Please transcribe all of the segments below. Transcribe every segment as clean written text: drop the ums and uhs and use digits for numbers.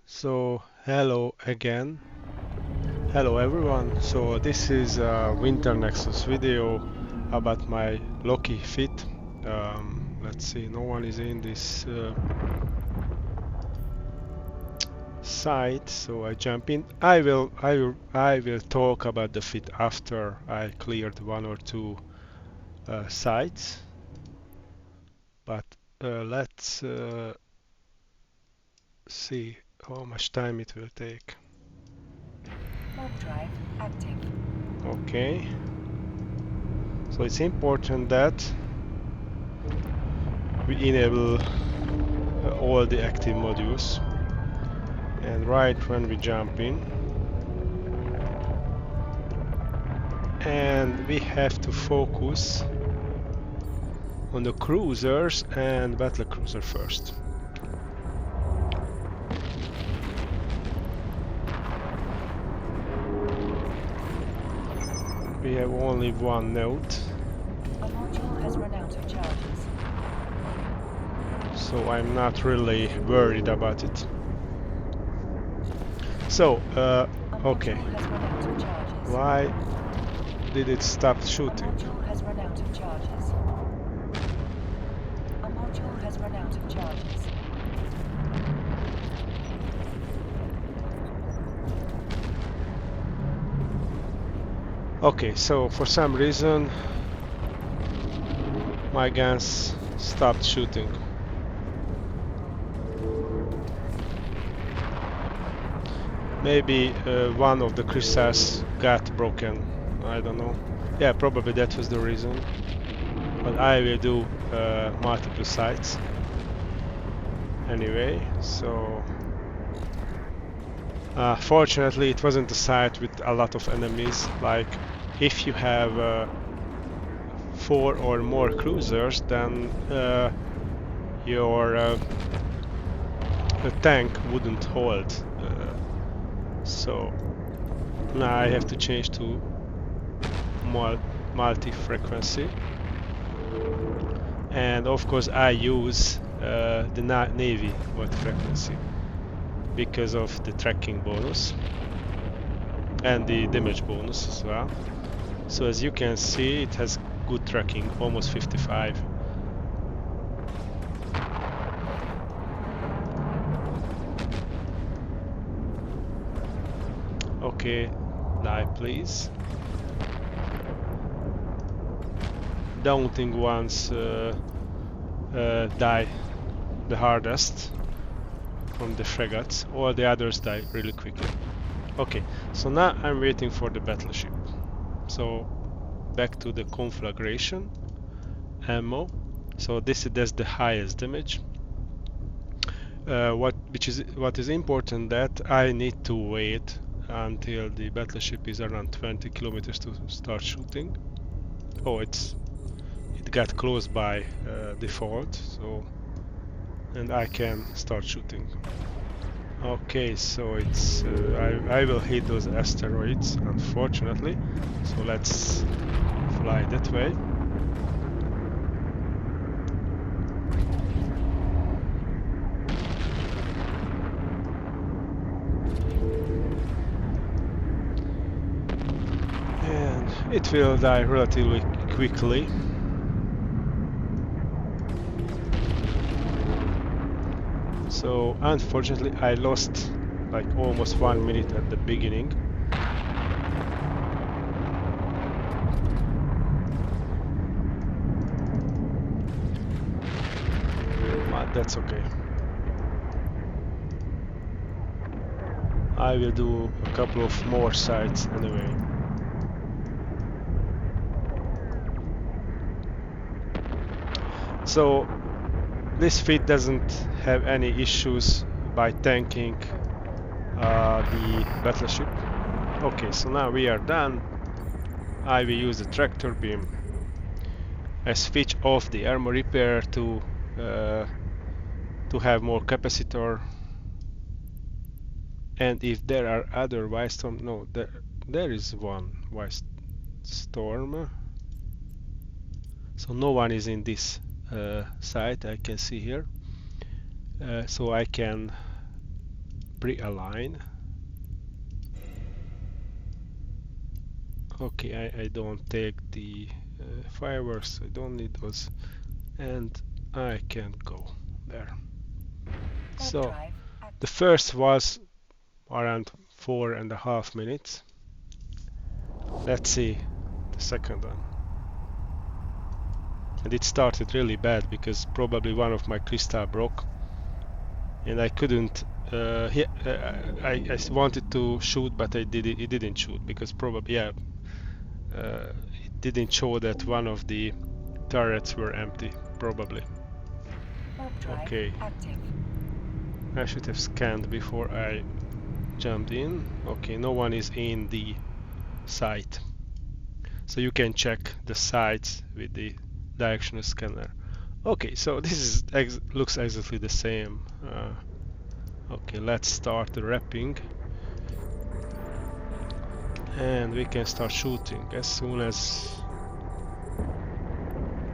So hello again. Hello everyone. So this is a Winter Nexus video about my Loki fit. Let's see, no one is in this site, so I jump in. I will talk about the fit after I cleared one or two sites. But let's see how much time it will take. Warp drive active. Okay. So it's important that we enable all the active modules, and right when we jump in, and we have to focus on the cruisers and battle cruiser first. We have only one node, A module has run out of charges. so I'm not really worried about it. So, A okay, module has run out of charges. why did it stop A shooting? module has run out of charges. A module has run out of charges. Okay, so for some reason my guns stopped shooting. Maybe one of the crystals got broken. I don't know. Yeah, probably that was the reason. But I will do multiple sites anyway. So fortunately, it wasn't a site with a lot of enemies. Like if you have 4 or more cruisers, then your the tank wouldn't hold. So now I have to change to multi-frequency, and of course I use the Navy multi-frequency because of the tracking bonus and the damage bonus as well. So as you can see, it has good tracking, almost 55. Okay, die please. Daunting ones die the hardest from the frigates. All the others die really quickly. Okay, so now I'm waiting for the battleship. So back to the conflagration ammo. So that's the highest damage. What is important that I need to wait until the battleship is around 20 kilometers to start shooting. Oh, it got close by default, so and I can start shooting. Okay, so it's I will hit those asteroids, unfortunately. So let's fly that way. And it will die relatively quickly. So unfortunately I lost like almost 1 minute at the beginning. But that's okay. I will do a couple of more sites anyway. So this feat doesn't have any issues by tanking the battleship. Okay, so now we are done. I will use the tractor beam. I switch off the armor repair to have more capacitor. And if there are other white storm, no, there is one white storm. So no one is in this site, I can see here. So I can pre-align. Okay, I don't take the fireworks, I don't need those, and I can go there. So the first was around 4.5 minutes. Let's see the second one. And it started really bad because probably one of my crystal broke and I couldn't I wanted to shoot, but it didn't shoot because probably it didn't show that one of the turrets were empty, probably. Okay, I should have scanned before I jumped in. Okay, no one is in the site, so you can check the sites with the directional scanner. Okay, so this is looks exactly the same. Okay, let's start the wrapping and we can start shooting as soon as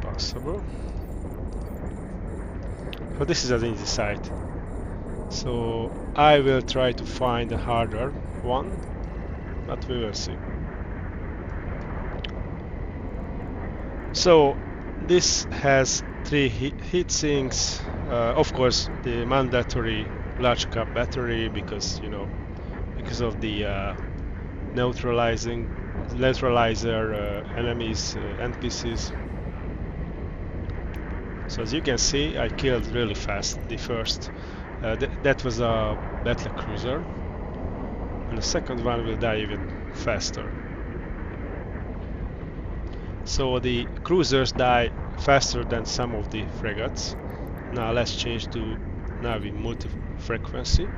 possible. So this is an easy site, so I will try to find a harder one, but we will see. So this has 3 heat sinks, of course the mandatory large cap battery because because of the neutralizer enemies, NPCs. So as you can see, I killed really fast the first. That was a battle cruiser, and the second one will die even faster. So the cruisers die faster than some of the frigates. Now let's change to Navi multi-frequency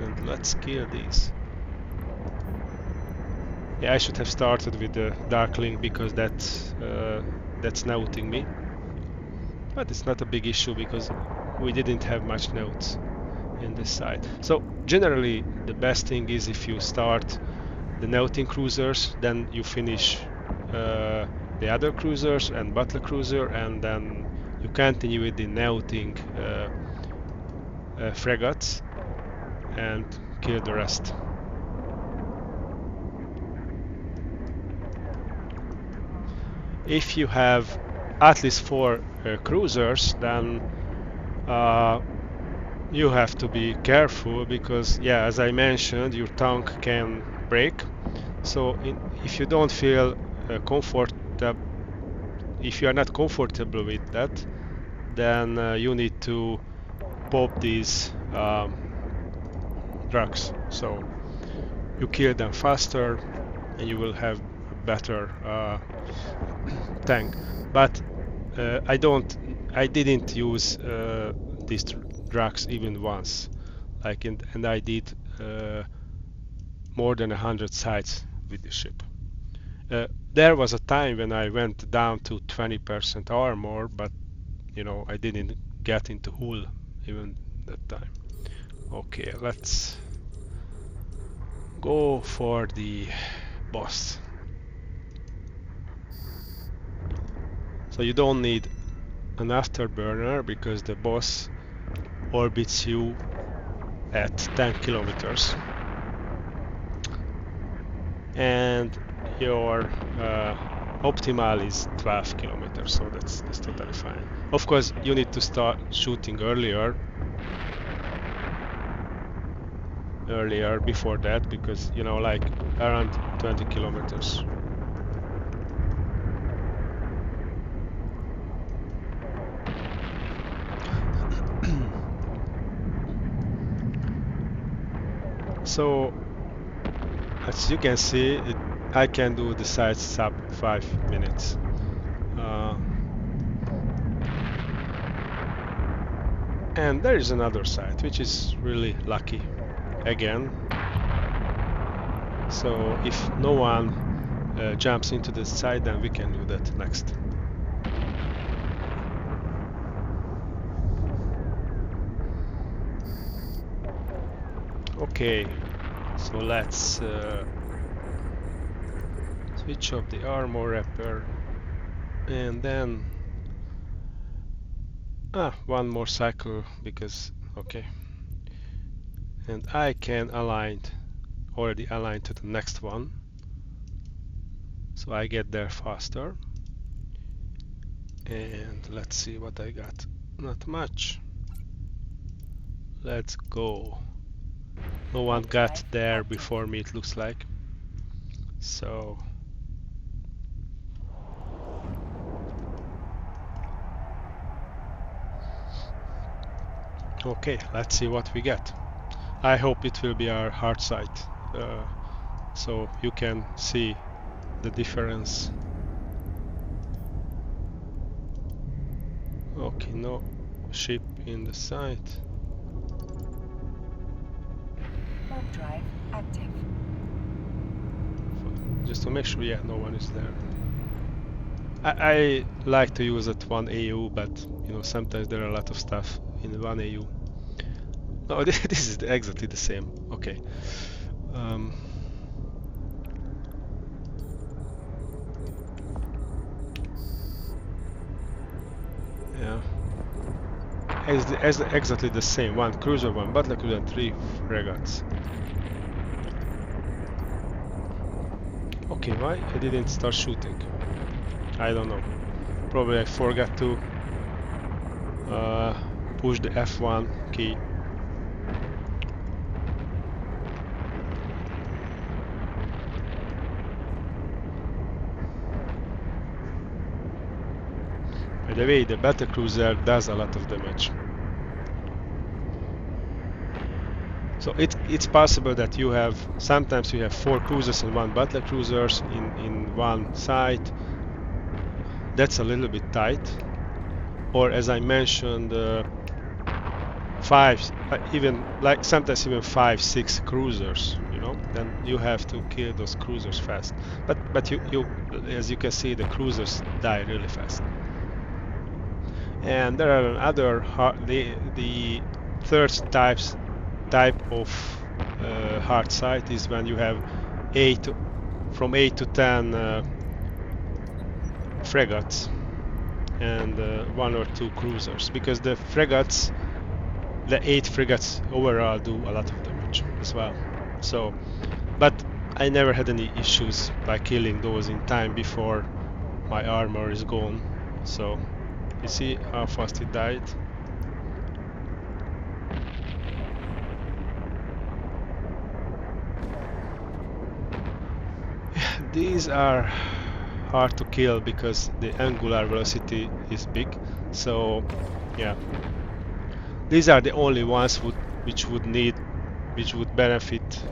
and let's kill these. Yeah, I should have started with the Darkling because that's noting me. But it's not a big issue because we didn't have much notes in this side. So generally the best thing is if you start the noting cruisers, then you finish the other cruisers and battle cruiser, and then you continue with the noting frigates and kill the rest. If you have at least 4 cruisers, then you have to be careful because, yeah, as I mentioned, your tank can break. So if you don't feel comfortable, if you are not comfortable with that, then you need to pop these drugs. So you kill them faster and you will have a better tank. But I didn't use these drugs even once, and I did more than 100 sites with the ship. There was a time when I went down to 20% armor, but I didn't get into hull even that time. Okay, let's go for the boss. So you don't need an afterburner because the boss orbits you at 10 kilometers and your optimal is 12 kilometers, so that's totally fine. Of course you need to start shooting earlier before that because like around 20 kilometers. So as you can see, I can do the sites sub 5 minutes. And there is another site which is really lucky again. So if no one jumps into the site, then we can do that next. Okay, so let's switch off the armor wrapper and then one more cycle because okay, and I can already align to the next one, so I get there faster. And let's see what I got. Not much. Let's go. No one got there before me, it looks like. So okay, let's see what we get. I hope it will be our hard side, so you can see the difference. Okay, no ship in the site. Warp drive active. Just to make sure, yeah, no one is there. I like to use it one AU, but you know, sometimes there are a lot of stuff in one AU. No, this is exactly the same. Okay. Yeah. Exactly the same. One cruiser, one battle cruiser, and 3 frigates. Okay, why I didn't start shooting? I don't know. Probably I forgot to push the F1 key. By the way, the battlecruiser does a lot of damage. So it's possible that you have, sometimes you have 4 cruisers and 1 battlecruisers in one site. That's a little bit tight. Or as I mentioned, 5, even like sometimes even 5, 6 cruisers. You know, then you have to kill those cruisers fast. But you as you can see, the cruisers die really fast. And there are other the third type of hard site is when you have from 8 to 10 frigates and 1 or 2 cruisers, because the 8 frigates overall do a lot of damage as well. So, but I never had any issues by killing those in time before my armor is gone. So you see how fast it died. These are hard to kill because the angular velocity is big. So yeah, these are the only ones which would benefit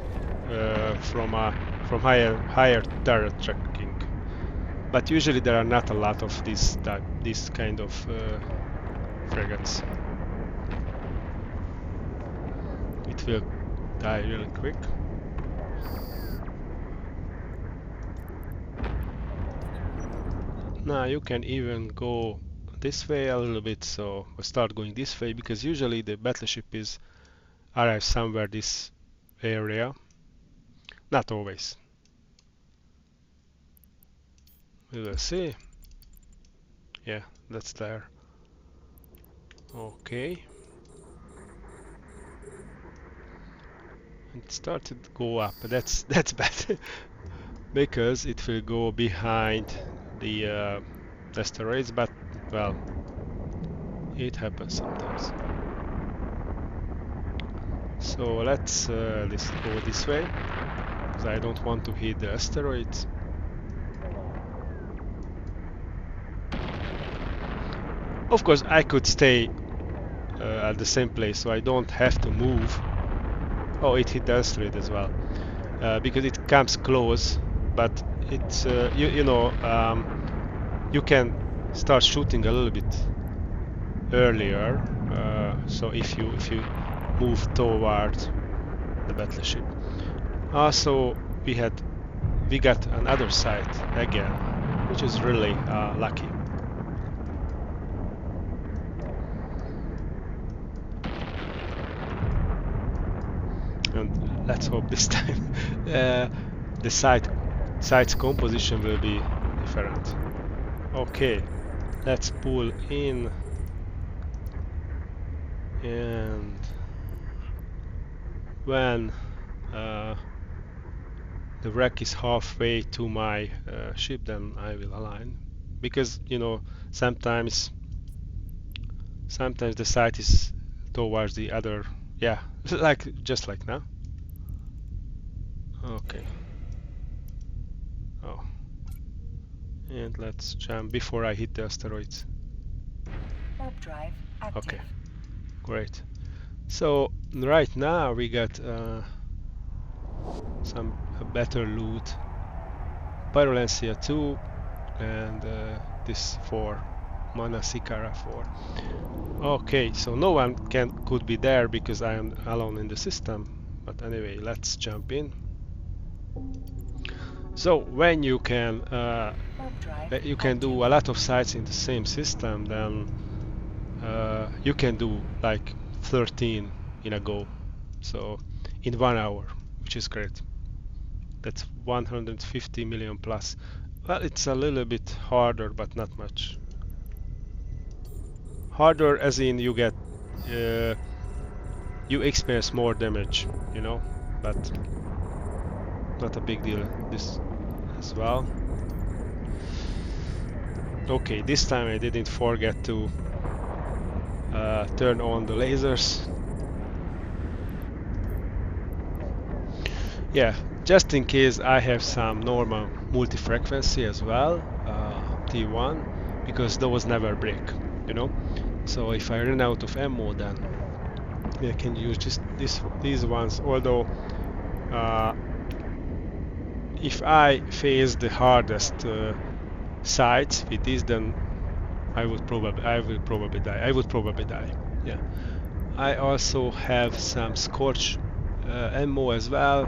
from higher turret tracking. But usually there are not a lot of this kind of frigates. It will die really quick. Now you can even go this way a little bit, so we'll start going this way, because usually the battleship arrives somewhere this area. Not always. We will see. Yeah, that's there. Okay. It started to go up. That's bad. Because it will go behind the asteroids, but well, it happens sometimes. So let's go this way, because I don't want to hit the asteroids. Of course, I could stay at the same place, so I don't have to move. Oh, it hit the asteroid as well, because it comes close. But it's you know, you can start shooting a little bit earlier. So if you move toward the battleship. Also, we got another site again, which is really lucky. And let's hope this time the site's composition will be different. Okay, let's pull in and when the wreck is halfway to my ship, then I will align, because you know sometimes the site is towards the other, yeah, like just like now. Okay. Oh, and let's jump before I hit the asteroids. Warp drive active. Okay, great. So right now we got some better loot. Pyrolencia 2 and this 4, Mana Sikara 4. Okay, so no one could be there because I am alone in the system. But anyway, let's jump in. So when you can do a lot of sites in the same system, then you can do like 13 in a go. So in 1 hour, which is great. That's 150 million plus. Well, it's a little bit harder, but not much. Harder as in you get, you experience more damage, you know, but not a big deal this as well. Okay, this time I didn't forget to turn on the lasers. Yeah, just in case I have some normal multi-frequency as well, T1, because those never break, you know. So if I run out of ammo, then I can use just these ones. Although if I face the hardest sites with these, then I will probably die. Yeah. I also have some Scorch ammo as well.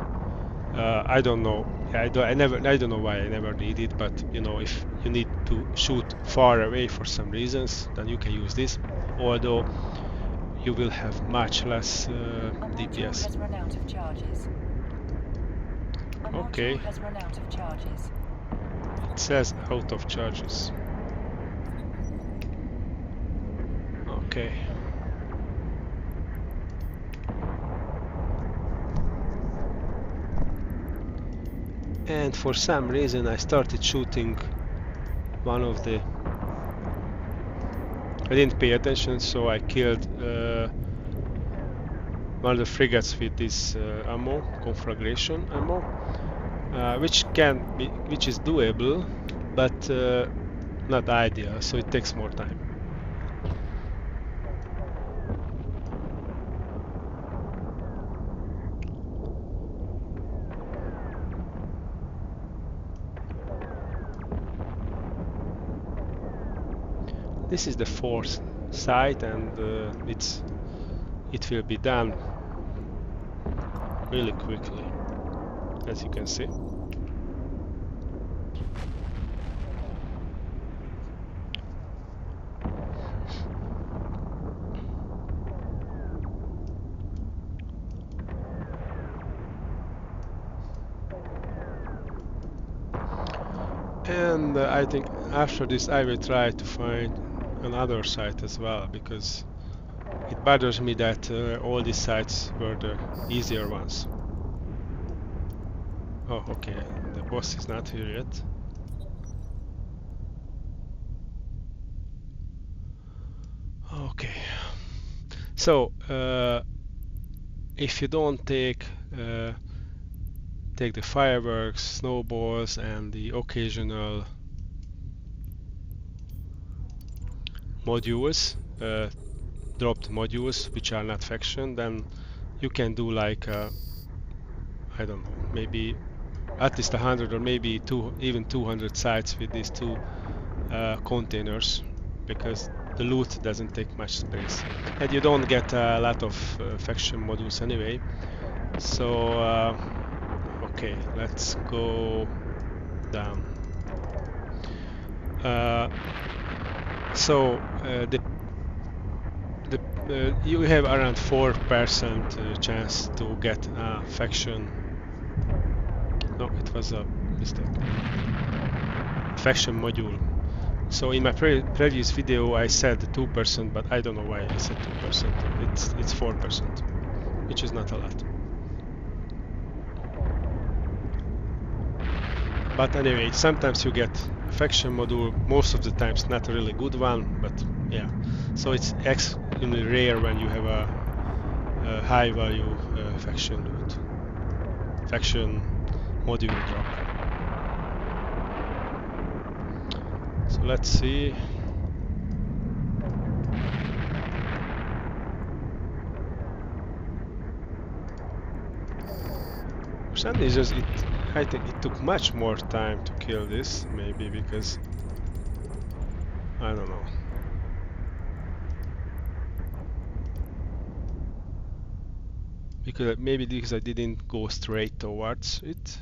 I don't know. I don't know why I never did it, but you know, if you need to shoot far away for some reasons, then you can use this. Although you will have much less DPS. Has run out of charges. Okay. Has run out of charges. It says out of charges. Okay. And for some reason I started shooting one of the... I didn't pay attention, so I killed one of the frigates with this ammo, conflagration ammo, which is doable, but not ideal, so it takes more time. This is the fourth site, and it will be done really quickly, as you can see. And I think after this I will try to find another site as well, because it bothers me that all these sites were the easier ones. Oh, okay, the boss is not here yet. Okay, so if you don't take the fireworks, snowballs, and the occasional modules, dropped modules which are not faction, then you can do like I don't know, maybe at least 100 or maybe even 200 sites with these two containers, because the loot doesn't take much space and you don't get a lot of faction modules anyway. So okay, let's go down. You have around 4% chance to get a faction. No, it was a mistake. Faction module. So in my previous video I said 2%, but I don't know why I said 2%. It's 4%, which is not a lot. But anyway, sometimes you get a faction module, most of the times not a really good one, but yeah. So it's extremely rare when you have a high value faction loot, faction module drop. So let's see. For some reason, I think it took much more time to kill this, maybe because I don't know. Maybe because I didn't go straight towards it.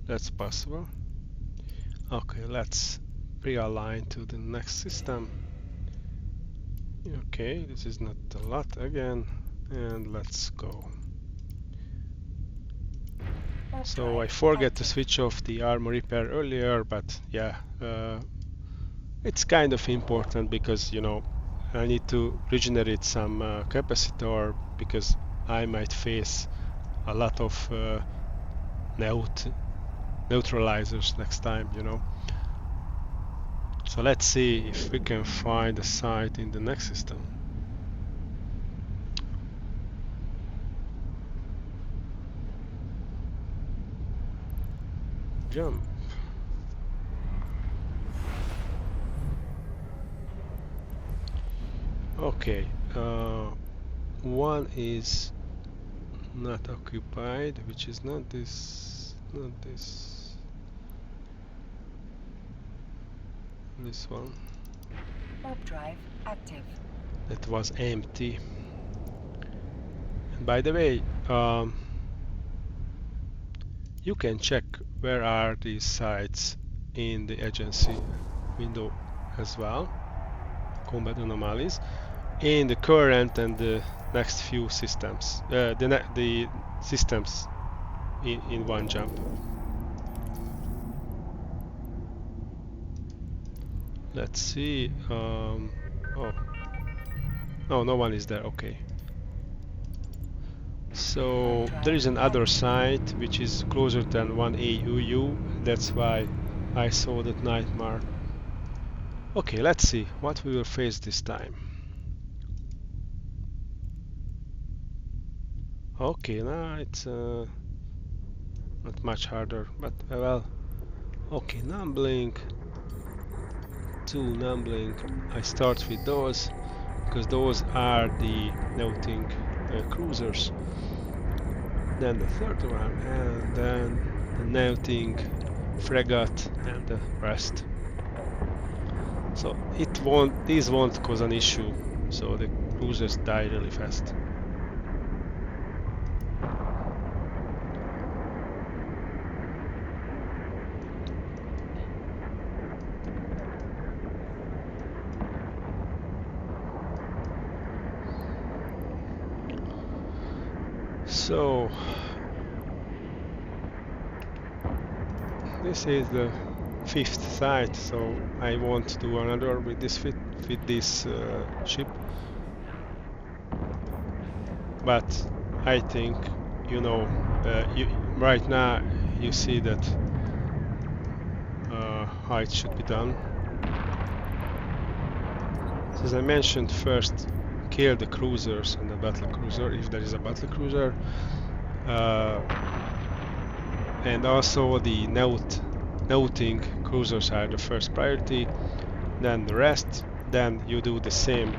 That's possible. Okay, let's realign to the next system. Okay, this is not a lot again, and let's go. So I forget to switch off the armor repair earlier, but yeah, it's kind of important because, you know, I need to regenerate some capacitor because I might face a lot of neutralizers next time, you know. So let's see if we can find a site in the next system. Jump. Okay, one is not occupied, which is not this, this one. Warp drive active. That was empty. And by the way, you can check where are these sites in the agency window as well. Combat anomalies in the current and the next few systems. The systems in one jump. Let's see. Oh, no one is there. Okay. So there is another site which is closer than 1 AUU. That's why I saw that nightmare. Okay, let's see what we will face this time. Okay, now it's not much harder, but well. Okay, numbling. 2 numbling. I start with those because those are the noting cruisers. Then the third one, and then the noting frigate and the rest. So these won't cause an issue, so the cruisers die really fast. So this is the 5th site, so I won't do another with this ship. But I think, you know, right now you see that how it should be done. So as I mentioned, first kill the cruisers and the battle cruiser if there is a battle cruiser, and also the noting cruisers are the first priority, then the rest, then you do the same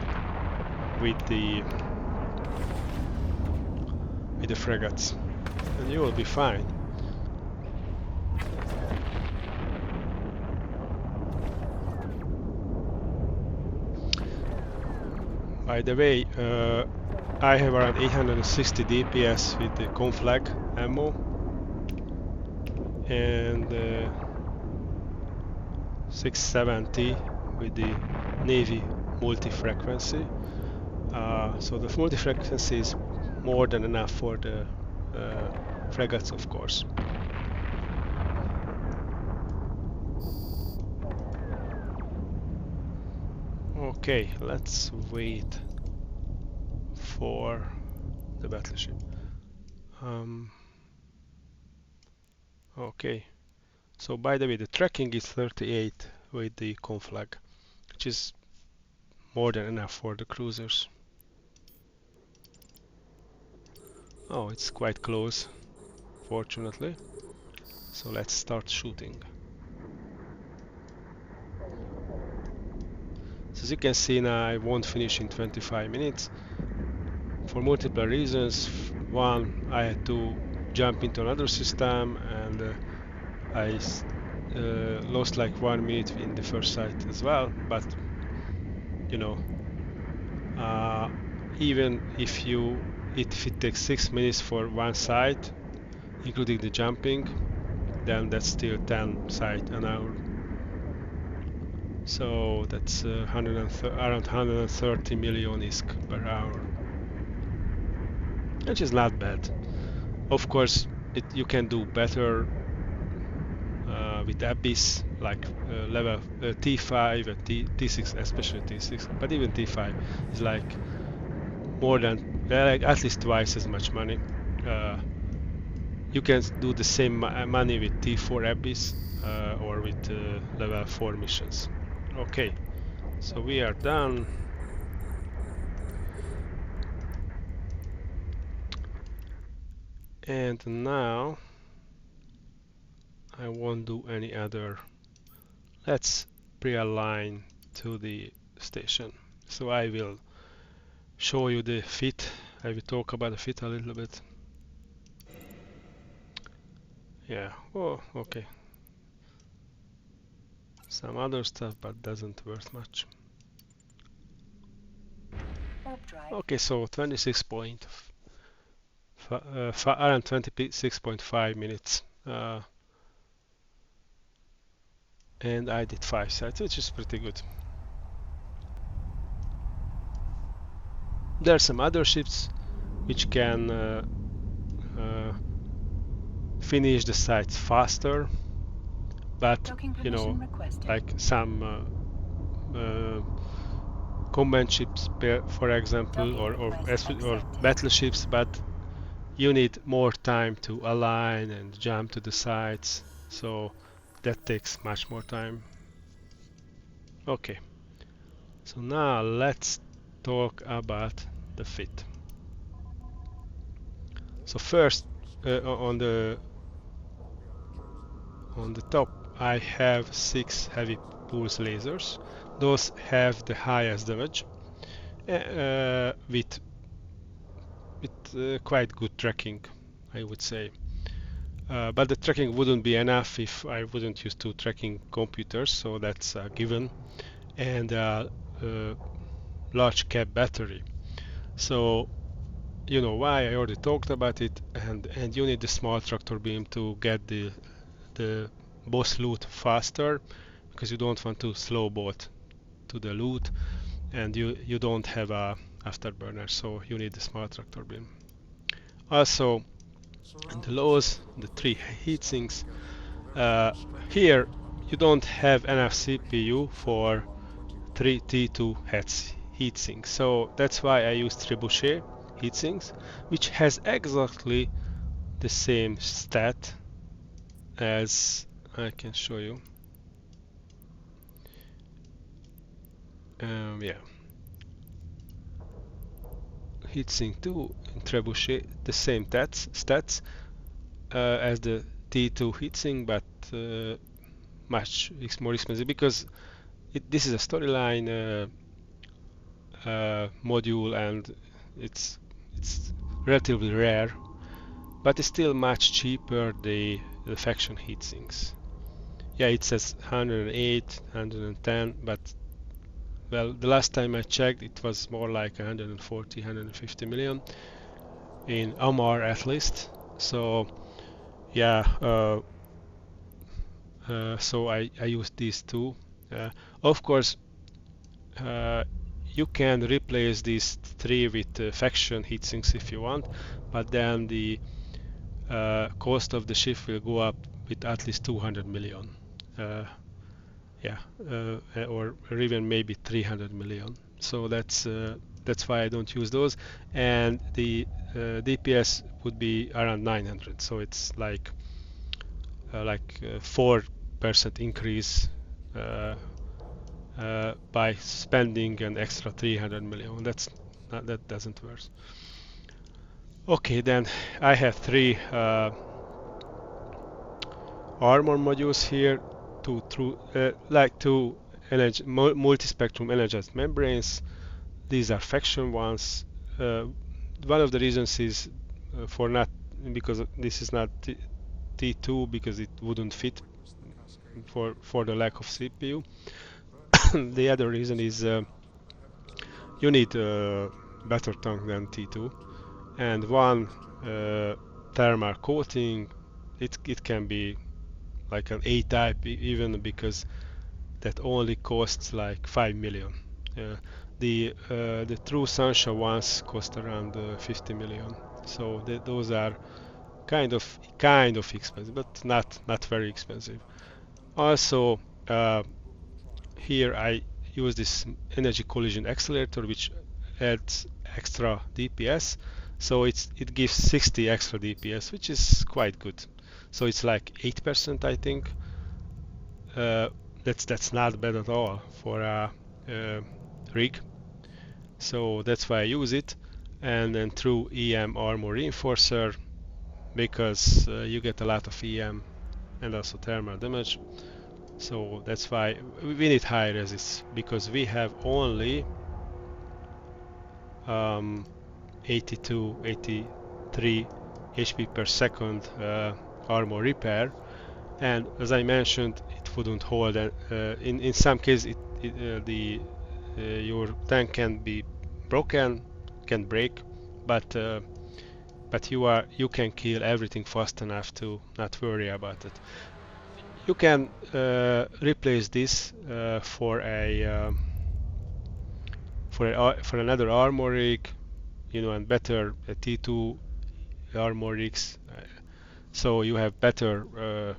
with the frigates and you will be fine. By the way, I have around 860 DPS with the conflag ammo and 670 with the Navy multi-frequency. So the multi-frequency is more than enough for the frigates, of course. Okay, let's wait for the battleship. Okay, So by the way, the tracking is 38 with the conflag, which is more than enough for the cruisers. Oh, it's quite close, fortunately. So let's start shooting. So as you can see now, I won't finish in 25 minutes for multiple reasons. One, I had to jump into another system, and I lost like 1 minute in the first site as well. But you know, even if it takes 6 minutes for one site, including the jumping, then that's still 10 sites an hour. So that's around 130 million ISK per hour, which is not bad. Of course, you can do better with Abyss, like level T5 and T6, especially T6, but even T5 is like more than, like at least twice as much money. You can do the same money with T4 Abyss or with level 4 missions. Okay, so we are done. And now I won't do any other. Let's pre-align to the station. So I will show you the fit. I will talk about the fit a little bit. Yeah, oh, okay. Some other stuff, but doesn't worth much. Okay, so 26.5 minutes. And I did 5 sites, which is pretty good. There are some other ships which can finish the sites faster, but you know, like some combat ships, for example, or battleships, but you need more time to align and jump to the sites, so that takes much more time. Okay, so now let's talk about the fit. So first, on the top, I have 6 heavy pulse lasers. Those have the highest damage with quite good tracking, I would say. But the tracking wouldn't be enough if I wouldn't use 2 tracking computers, so that's a given. And large cap battery. So you know why, I already talked about it, and you need the small tractor beam to get the boss loot faster, because you don't want to slow boat to the loot, and you don't have a afterburner, so you need the small tractor beam. Also, in the lows, the 3 heatsinks, here you don't have enough CPU for 3 T2 heatsinks, so that's why I use Trebuchet heatsinks, which has exactly the same stat as I can show you. Yeah, heatsink 2 in Trebuchet, the same stats as the T2 heatsink, but much more expensive, because this is a storyline module, and it's relatively rare, but it's still much cheaper the faction heatsinks. Yeah, it says 108, 110, but well, the last time I checked, it was more like 140, 150 million in Amar at least. So yeah, so I used these two. Of course, you can replace these 3 with faction heatsinks if you want, but then the cost of the ship will go up with at least 200 million. Yeah, or even maybe 300 million. So that's why I don't use those, and the DPS would be around 900. So it's like like 4% increase by spending an extra 300 million. That doesn't work. Okay, then I have 3 armor modules here, two multispectrum energized membranes. These are faction ones. One of the reasons is for not because this is not T2 because it wouldn't fit for the lack of CPU. The other reason is you need a better tank than T2, and one thermal coating. It can be like an A type even because that only costs like 5 million. The true Sansha ones cost around 50 million. So those are kind of expensive, but not very expensive. Also, here I use this energy collision accelerator, which adds extra DPS. So it gives 60 extra DPS, which is quite good. So it's like 8%, I think. That's not bad at all for a rig. So that's why I use it. And then through EM armor reinforcer, because you get a lot of EM and also thermal damage. So that's why we need high resist, because we have only 82, 83 HP per second armor repair, and as I mentioned, it wouldn't hold. In some cases, your tank can be broken, can break, but you can kill everything fast enough to not worry about it. You can replace this for another armor rig, and better T2 armor rigs. So you have better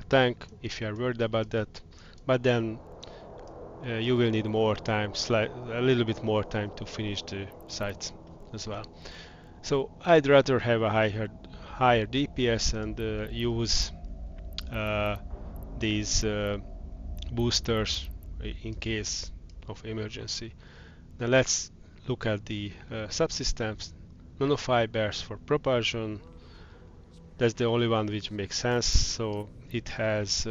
tank if you are worried about that. But then you will need more time, a little bit more time to finish the sites as well. So I'd rather have a higher DPS and use these boosters in case of emergency. Now let's look at the subsystems. Nanofibers for propulsion. That's the only one which makes sense. So it has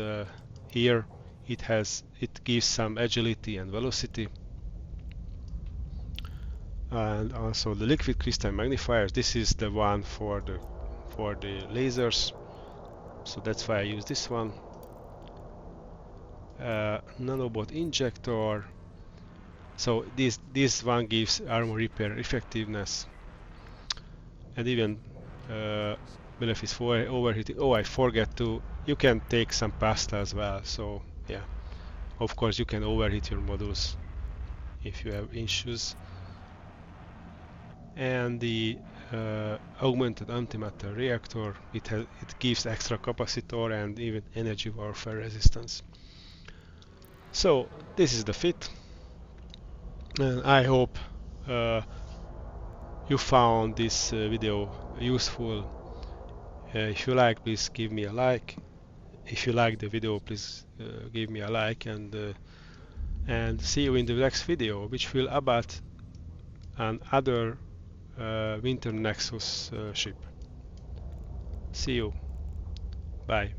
here it gives some agility and velocity, and also the liquid crystal magnifiers. This is the one for the lasers, so that's why I use this one. Nanobot injector. So this one gives armor repair effectiveness and even benefits for overheating. Oh, I forget to. You can take some pasta as well. So yeah, of course you can overheat your modules if you have issues. And the augmented antimatter reactor. It gives extra capacitor and even energy warfare resistance. So this is the fit, and I hope you found this video useful. If you like, please give me a like. If you like the video, please give me a like, and see you in the next video, which will about another Winter Nexus ship. See you. Bye.